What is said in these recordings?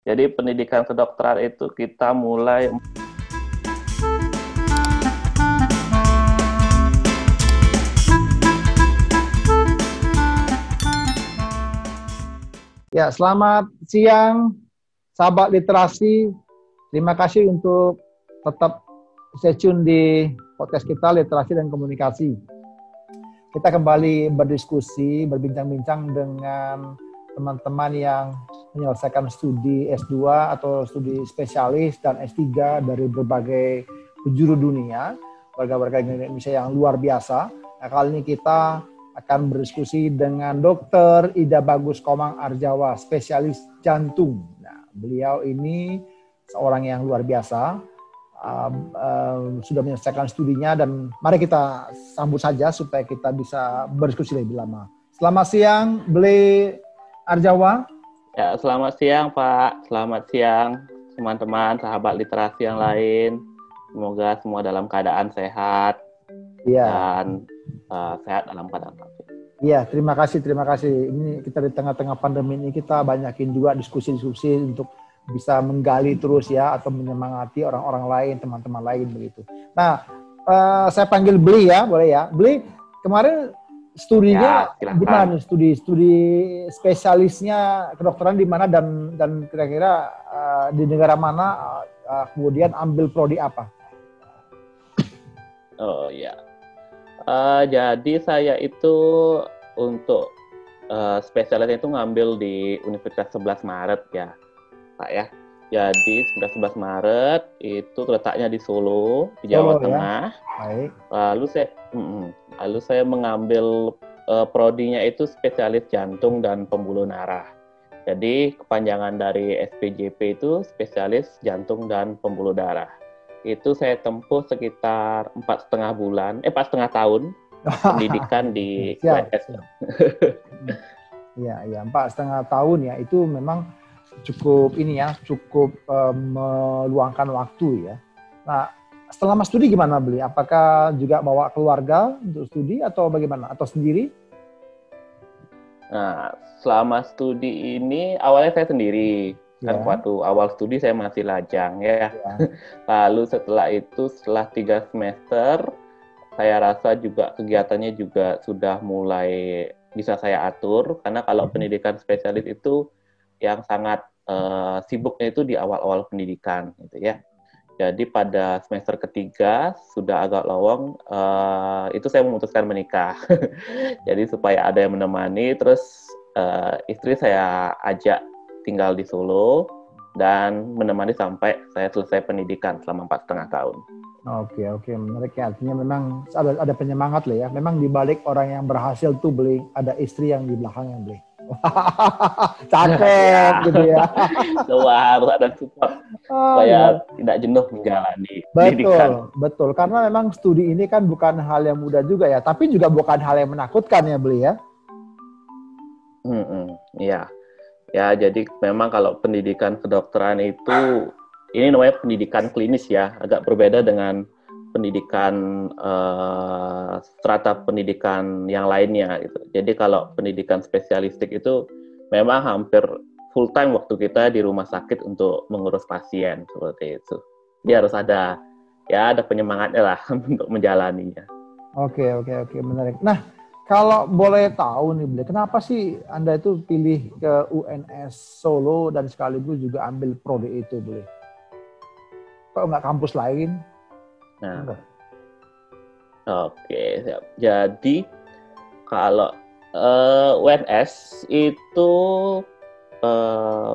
Jadi pendidikan kedokteran itu kita mulai. Ya, selamat siang, sahabat literasi. Terima kasih untuk tetap stay tune di podcast kita, Literasi dan Komunikasi. Kita kembali berdiskusi, berbincang-bincang dengan teman-teman yang menyelesaikan studi S2 atau studi spesialis dan S3 dari berbagai penjuru dunia, warga-warga Indonesia yang luar biasa. Nah, kali ini kita akan berdiskusi dengan Dr. Ida Bagus Komang Arjawa, spesialis jantung. Nah, beliau ini seorang yang luar biasa, sudah menyelesaikan studinya, dan mari kita sambut saja supaya kita bisa berdiskusi lebih lama. Selamat siang, Beli Arjawa. Ya, selamat siang Pak, selamat siang teman-teman, sahabat literasi yang lain. Semoga semua dalam keadaan sehat dan sehat dalam keadaan sehat. Iya, terima kasih. Ini kita di tengah-tengah pandemi ini kita banyakin juga diskusi-diskusi untuk bisa menggali terus ya, atau menyemangati orang-orang lain, teman-teman lain begitu. Nah, saya panggil Beli ya, boleh ya? Beli, kemarin studinya ya, di mana? Studi spesialisnya kedokteran di mana, dan kira-kira di negara mana, kemudian ambil prodi apa? Oh ya. Jadi saya itu untuk spesialis itu ngambil di Universitas 11 Maret ya, Pak ya. Jadi 11 Maret itu letaknya di Solo, di Jawa Tengah. Ya? Baik. Lalu saya mengambil prodinya itu spesialis jantung dan pembuluh darah. Jadi kepanjangan dari SPJP itu spesialis jantung dan pembuluh darah. Itu saya tempuh sekitar 4,5 tahun pendidikan di UNS. Iya, 4,5 tahun ya, itu memang cukup cukup meluangkan waktu ya. Nah, selama studi gimana Beli? Apakah juga bawa keluarga untuk studi atau bagaimana? Atau sendiri? Nah, selama studi ini awalnya saya sendiri. Kan waktu awal studi saya masih lajang ya. Lalu setelah 3 semester, saya rasa juga kegiatannya juga sudah mulai bisa saya atur. Karena kalau pendidikan spesialis itu yang sangat sibuknya itu di awal-awal pendidikan gitu ya. Jadi pada semester ketiga sudah agak lowong, itu saya memutuskan menikah. Jadi supaya ada yang menemani, terus istri saya ajak tinggal di Solo dan menemani sampai saya selesai pendidikan selama 4,5 tahun. Oke, menarik ya. Artinya memang ada penyemangat lah ya. Memang dibalik orang yang berhasil tuh Beli, ada istri yang di belakang yang Beli. Cakep gitu ya. Harus ada support supaya tidak jenuh menjalani pendidikan. Betul. Karena memang studi ini kan bukan hal yang mudah juga ya, tapi juga bukan hal yang menakutkan ya Beli ya. Iya. Ya, jadi memang kalau pendidikan kedokteran itu, ini namanya pendidikan klinis ya, agak berbeda dengan pendidikan strata pendidikan yang lainnya gitu. Jadi kalau pendidikan spesialistik itu memang hampir full time waktu kita di rumah sakit untuk mengurus pasien seperti itu. Dia harus ada penyemangatnya lah untuk menjalaninya. Oke, menarik. Nah, kalau boleh tahu nih Beli, kenapa sih Anda itu pilih ke UNS Solo dan sekaligus juga ambil prodi itu Beli? Kok nggak kampus lain? Nah, oke, siap. Jadi kalau UNS itu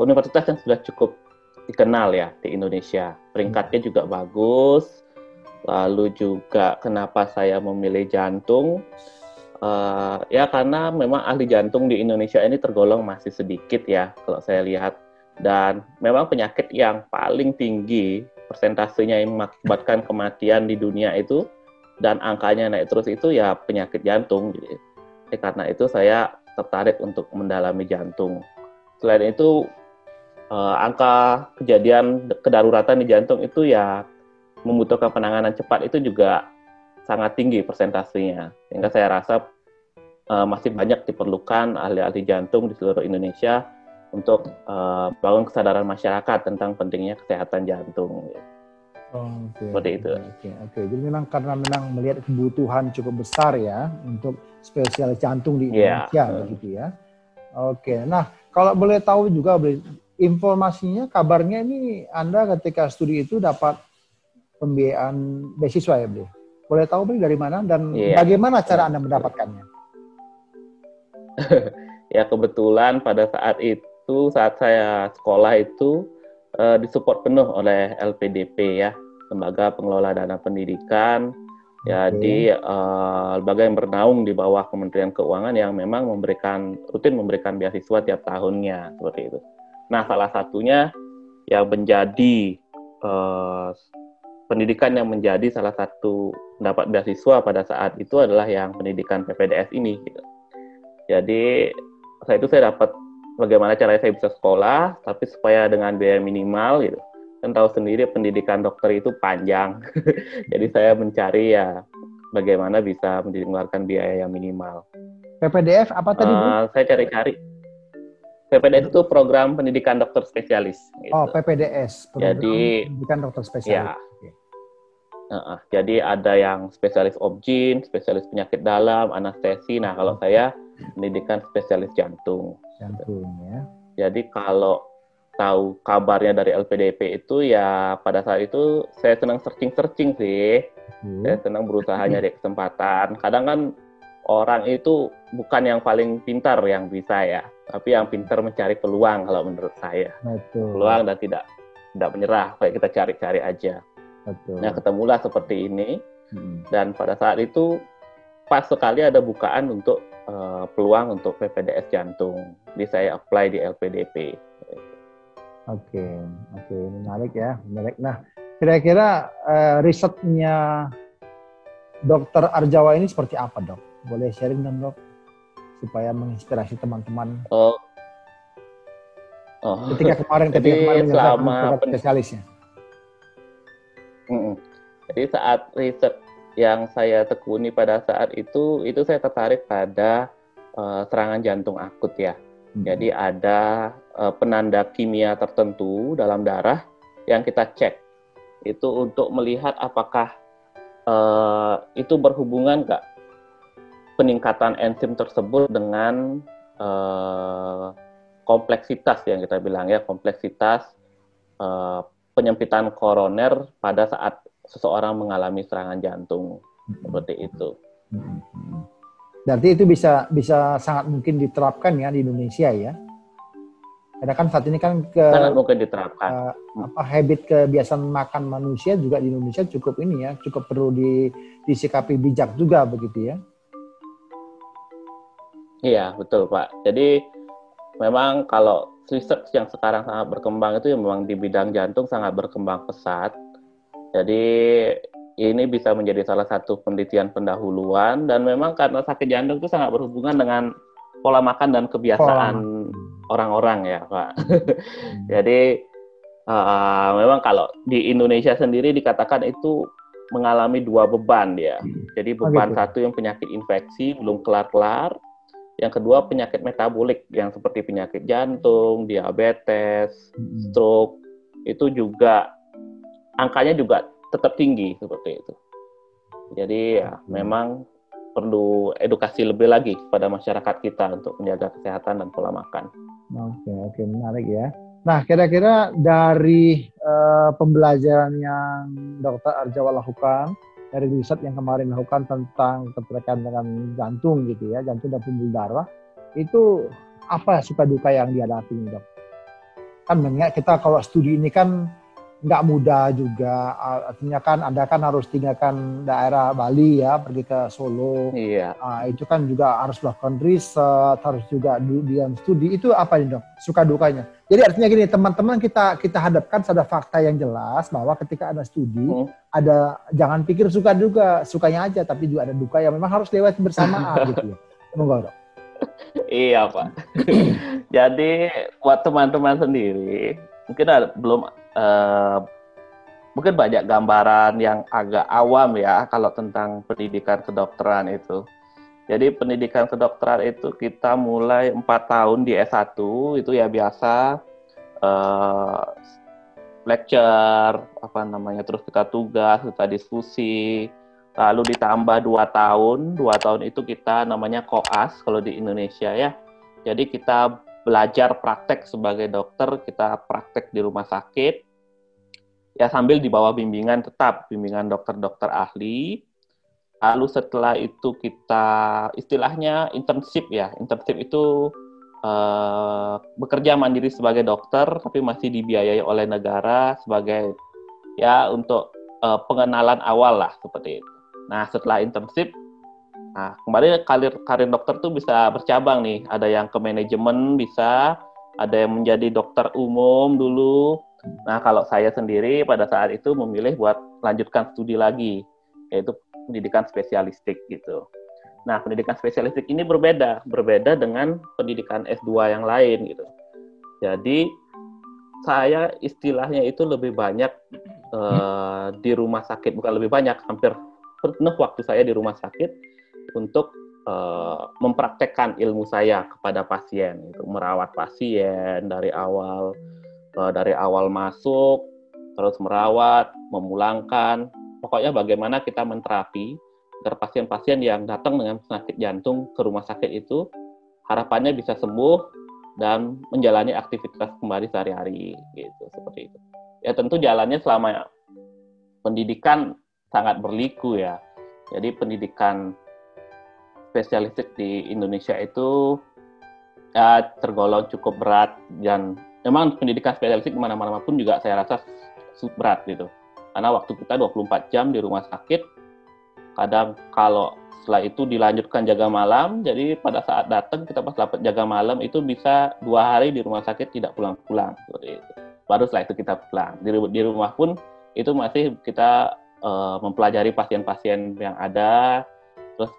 universitas yang sudah cukup dikenal ya di Indonesia. Peringkatnya juga bagus. Lalu juga kenapa saya memilih jantung? Ya karena memang ahli jantung di Indonesia ini tergolong masih sedikit ya kalau saya lihat, dan memang penyakit yang paling tinggi persentasenya yang mengakibatkan kematian di dunia itu dan angkanya naik terus itu ya penyakit jantung. Jadi karena itu saya tertarik untuk mendalami jantung. Selain itu angka kejadian kedaruratan di jantung itu ya membutuhkan penanganan cepat itu juga sangat tinggi persentasenya, sehingga saya rasa masih banyak diperlukan ahli-ahli jantung di seluruh Indonesia untuk bangun kesadaran masyarakat tentang pentingnya kesehatan jantung. Seperti itu. Oke. Jadi memang karena memang melihat kebutuhan cukup besar ya untuk spesialis jantung di Indonesia, begitu ya. Oke. Nah, kalau boleh tahu juga informasinya, kabarnya ini Anda ketika studi itu dapat pembiayaan beasiswa ya, Bli? Boleh tahu Bli dari mana dan bagaimana cara Anda mendapatkannya? Ya kebetulan pada saat itu, saat saya sekolah itu disupport penuh oleh LPDP ya, Lembaga Pengelola Dana Pendidikan. Jadi lembaga yang bernaung di bawah Kementerian Keuangan yang memang rutin memberikan beasiswa tiap tahunnya, seperti itu. Nah, salah satunya yang menjadi pendidikan yang menjadi salah satu mendapat beasiswa pada saat itu adalah yang pendidikan PPDS ini. Gitu. Jadi saya dapat bagaimana caranya saya bisa sekolah, tapi supaya dengan biaya minimal gitu. Kan tahu sendiri pendidikan dokter itu panjang. Jadi saya mencari ya bagaimana bisa mengeluarkan biaya yang minimal. PPDF apa tadi? Saya cari-cari. PPDS itu program pendidikan dokter spesialis. Gitu. Oh, PPDS. Program jadi pendidikan dokter spesialis. Ya. Jadi ada yang spesialis obgyn, spesialis penyakit dalam, anestesi. Nah, kalau saya pendidikan spesialis jantung. Jantung ya. Jadi kalau tahu kabarnya dari LPDP itu ya pada saat itu saya senang searching sih. Saya senang berusaha nyari kesempatan. Kadang kan orang itu bukan yang paling pintar yang bisa ya, tapi yang pintar mencari peluang kalau menurut saya. Betul. Peluang dan tidak menyerah, kayak kita cari-cari aja. Betul. Nah, ketemulah seperti ini. Dan pada saat itu pas sekali ada bukaan untuk peluang untuk PPDS jantung. Jadi saya apply di LPDP. Oke, menarik ya, menarik. Nah, kira-kira risetnya Dokter Arjawa ini seperti apa, Dok? Boleh sharing dong, Dok, supaya menginspirasi teman-teman. Ketika kemarin selama spesialisnya. Jadi saat riset yang saya tekuni pada saat itu saya tertarik pada serangan jantung akut ya. Jadi ada penanda kimia tertentu dalam darah yang kita cek. Itu untuk melihat apakah itu berhubungan nggak peningkatan enzim tersebut dengan kompleksitas yang kita bilang ya, kompleksitas penyempitan koroner pada saat seseorang mengalami serangan jantung. Seperti itu. Berarti itu bisa sangat mungkin diterapkan ya di Indonesia ya. Karena kan saat ini kan sangat mungkin diterapkan. Habit kebiasaan makan manusia juga di Indonesia cukup ini ya, cukup perlu disikapi bijak juga begitu ya. Iya, betul Pak. Jadi memang kalau research yang sekarang sangat berkembang itu memang di bidang jantung sangat berkembang pesat. Jadi ini bisa menjadi salah satu penelitian pendahuluan dan memang karena sakit jantung itu sangat berhubungan dengan pola makan dan kebiasaan orang-orang ya Pak. Jadi memang kalau di Indonesia sendiri dikatakan itu mengalami dua beban ya. Jadi beban satu yang penyakit infeksi belum kelar-kelar, yang kedua penyakit metabolik yang seperti penyakit jantung, diabetes, stroke itu juga angkanya juga tetap tinggi seperti itu. Jadi ya memang perlu edukasi lebih lagi kepada masyarakat kita untuk menjaga kesehatan dan pola makan. Oke, menarik ya. Nah, kira-kira dari pembelajaran yang Dr. Arjawa lakukan, dari riset yang kemarin lakukan tentang keterkaitan dengan jantung gitu ya, jantung dan pembuluh darah, itu apa suka duka yang dihadapi, Dok? Kan mengingat kita kalau studi ini kan nggak mudah juga, artinya kan Anda kan harus tinggalkan daerah Bali ya, pergi ke Solo. Iya. Itu kan juga harus melakukan riset, harus juga diam studi. Itu apa nih Dok, suka dukanya? Jadi artinya gini, teman-teman kita hadapkan pada fakta yang jelas bahwa ketika Anda studi, ada jangan pikir suka duka, sukanya aja, tapi juga ada duka yang memang harus lewat bersamaan gitu ya. Monggo Dok. Iya Pak. Jadi buat teman-teman sendiri, mungkin mungkin banyak gambaran yang agak awam ya kalau tentang pendidikan kedokteran itu. Jadi pendidikan kedokteran itu kita mulai 4 tahun di S1, itu ya biasa eh, lecture, terus kita tugas, kita diskusi, lalu ditambah 2 tahun itu kita namanya koas kalau di Indonesia ya. Jadi kita belajar praktek sebagai dokter, kita praktek di rumah sakit, ya sambil di bawah bimbingan dokter-dokter ahli. Lalu setelah itu kita istilahnya internship ya. Internship itu bekerja mandiri sebagai dokter, tapi masih dibiayai oleh negara sebagai ya untuk pengenalan awal lah seperti itu. Nah setelah internship, kembali karir dokter tuh bisa bercabang nih. Ada yang ke manajemen bisa, ada yang menjadi dokter umum dulu. Nah kalau saya sendiri pada saat itu memilih buat lanjutkan studi lagi, yaitu pendidikan spesialistik gitu. Nah, pendidikan spesialistik ini berbeda dengan pendidikan S2 yang lain gitu. Jadi, saya istilahnya itu lebih banyak di rumah sakit, bukan lebih banyak, hampir penuh waktu saya di rumah sakit untuk mempraktekkan ilmu saya kepada pasien, gitu. Merawat pasien dari awal masuk, terus merawat, memulangkan. Pokoknya bagaimana kita menterapi agar pasien-pasien yang datang dengan penyakit jantung ke rumah sakit itu harapannya bisa sembuh dan menjalani aktivitas kembali sehari-hari gitu, seperti itu. Ya tentu jalannya selama pendidikan sangat berliku ya. Jadi pendidikan spesialistik di Indonesia itu ya tergolong cukup berat, dan memang pendidikan spesialistik di mana-mana pun juga saya rasa berat gitu. Karena waktu kita 24 jam di rumah sakit, kadang kalau setelah itu dilanjutkan jaga malam, jadi pada saat datang kita pas dapat jaga malam itu bisa 2 hari di rumah sakit tidak pulang-pulang, seperti itu. Baru setelah itu kita pulang. Di rumah pun itu masih kita mempelajari pasien-pasien yang ada, terus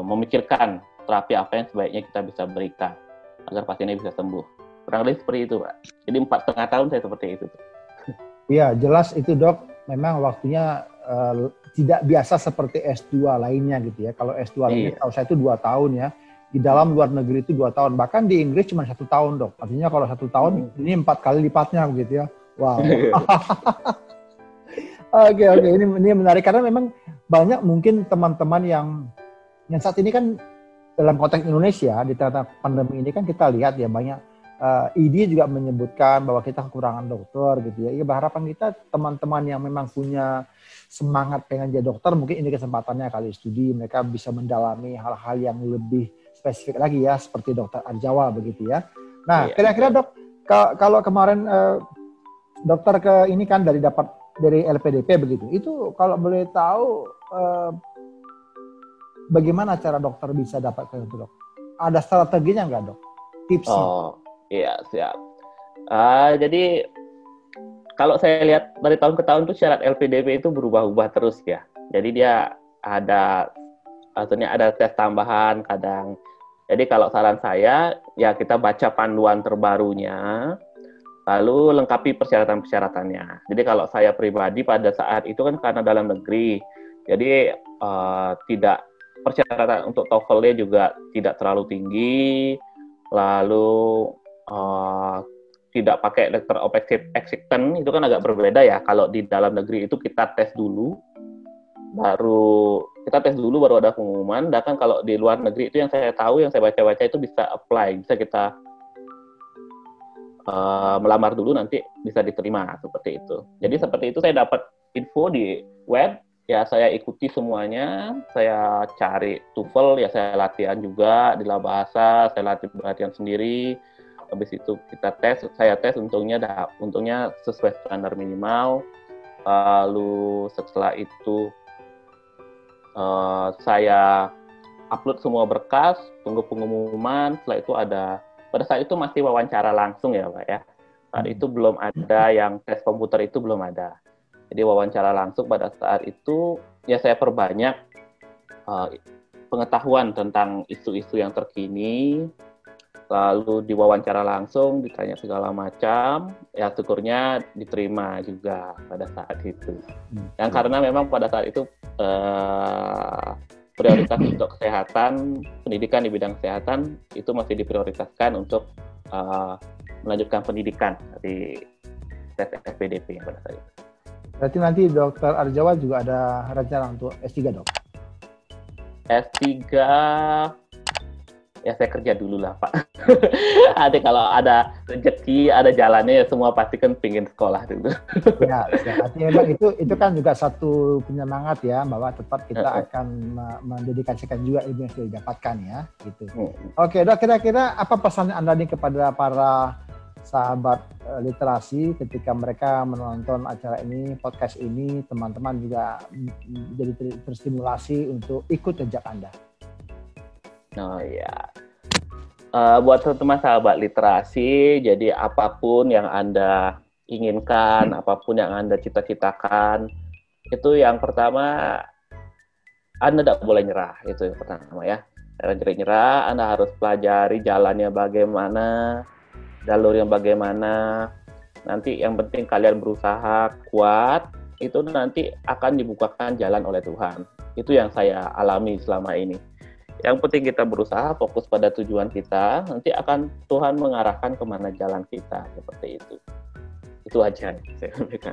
memikirkan terapi apa yang sebaiknya kita bisa berikan agar pasiennya bisa sembuh. Kurang lebih seperti itu, Pak. Jadi 4,5 tahun saya seperti itu. Iya, jelas itu dok, memang waktunya tidak biasa seperti S2 lainnya gitu ya. Kalau S2 lainnya tahu saya itu 2 tahun ya. Di dalam luar negeri itu 2 tahun. Bahkan di Inggris cuma 1 tahun dok. Artinya kalau 1 tahun ini 4 kali lipatnya begitu ya. Wow. Oke. Ini menarik karena memang banyak mungkin teman-teman yang saat ini kan dalam konteks Indonesia di tengah pandemi ini kan kita lihat ya banyak ID juga menyebutkan bahwa kita kekurangan dokter gitu ya. Harapan kita teman-teman yang memang punya semangat pengen jadi dokter, mungkin ini kesempatannya kali studi, mereka bisa mendalami hal-hal yang lebih spesifik lagi ya, seperti dokter Arjawa begitu ya. Nah, kira-kira dok, kalau kemarin dokter ke ini kan dari LPDP begitu, itu kalau boleh tahu bagaimana cara dokter bisa dapat ke itu dok? Ada strateginya nggak dok? Tipsnya? Iya, siap. Jadi kalau saya lihat dari tahun ke tahun tuh syarat LPDP itu berubah-ubah terus ya. Jadi dia ada tes tambahan kadang. Jadi kalau saran saya ya kita baca panduan terbarunya, lalu lengkapi persyaratan-persyaratannya. Jadi kalau saya pribadi pada saat itu kan karena dalam negeri, jadi tidak persyaratan untuk TOEFL-nya juga tidak terlalu tinggi, lalu tidak pakai letter of acceptance, itu kan agak berbeda ya. Kalau di dalam negeri itu kita tes dulu, baru ada pengumuman. Dan kan kalau di luar negeri itu yang saya tahu, yang saya baca-baca itu bisa apply, bisa kita melamar dulu nanti bisa diterima seperti itu. Jadi seperti itu saya dapat info di web, ya saya ikuti semuanya, saya cari TOEFL, ya saya latihan juga di bahasa, saya latihan sendiri. Habis itu saya tes untungnya sesuai standar minimal. Lalu setelah itu saya upload semua berkas, tunggu pengumuman. Setelah itu pada saat itu masih wawancara langsung ya Pak ya. Saat itu belum ada yang tes komputer, itu belum ada. Jadi wawancara langsung pada saat itu ya saya perbanyak pengetahuan tentang isu-isu yang terkini. Lalu diwawancara langsung, ditanya segala macam, ya syukurnya diterima juga pada saat itu. Dan karena memang pada saat itu prioritas untuk kesehatan, pendidikan di bidang kesehatan itu masih diprioritaskan untuk melanjutkan pendidikan di tes FPDP pada saat itu. Berarti nanti Dr. Arjawa juga ada rencana untuk S3, Dok? S3 ya saya kerja dulu lah, Pak. Nanti kalau ada rezeki, ada jalannya ya semua pasti kan pingin sekolah dulu. Ya, artinya memang itu kan juga satu penyemangat ya, bahwa tetap kita akan mendedikasikan juga ilmu yang sudah didapatkan ya, gitu. Oke, Dok, kira-kira apa pesan Anda nih kepada para sahabat literasi ketika mereka menonton acara ini, podcast ini, teman-teman juga jadi terstimulasi untuk ikut jejak Anda? Oh ya, buat teman-teman sahabat literasi, jadi apapun yang Anda inginkan, apapun yang Anda cita-citakan, itu yang pertama, Anda tidak boleh nyerah, itu yang pertama ya. Jangan nyerah, Anda harus pelajari jalannya bagaimana, jalur yang bagaimana. Nanti yang penting kalian berusaha kuat, itu nanti akan dibukakan jalan oleh Tuhan. Itu yang saya alami selama ini. Yang penting kita berusaha, fokus pada tujuan kita, nanti akan Tuhan mengarahkan kemana jalan kita, seperti itu. Itu aja yang saya sampaikan.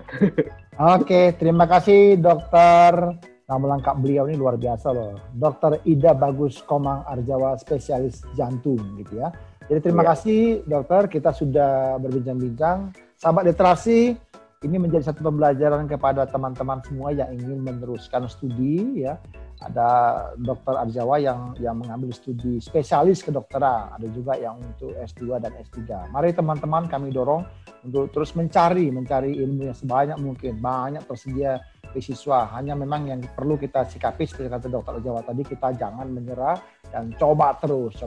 Oke, terima kasih Dokter. Nama lengkap beliau ini luar biasa loh. Dr. Ida Bagus Komang Arjawa, spesialis jantung gitu ya. Jadi terima kasih Dokter, kita sudah berbincang-bincang. Sahabat literasi, ini menjadi satu pembelajaran kepada teman-teman semua yang ingin meneruskan studi ya. Ada Dr. Arjawa yang mengambil studi spesialis kedokteran, ada juga yang untuk S2 dan S3. Mari teman-teman kami dorong untuk terus mencari ilmu yang sebanyak mungkin, banyak tersedia beasiswa. Hanya memang yang perlu kita sikapi seperti kata Dr. Arjawa tadi, kita jangan menyerah dan coba terus.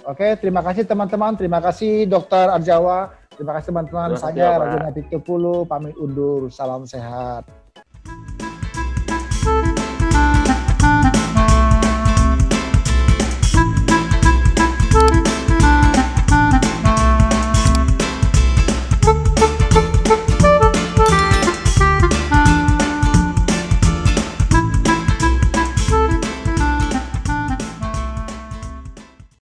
Oke, terima kasih teman-teman, terima kasih Dr. Arjawa, terima kasih teman-teman. Saya Raja Nabi Tupulu pamit undur, salam sehat.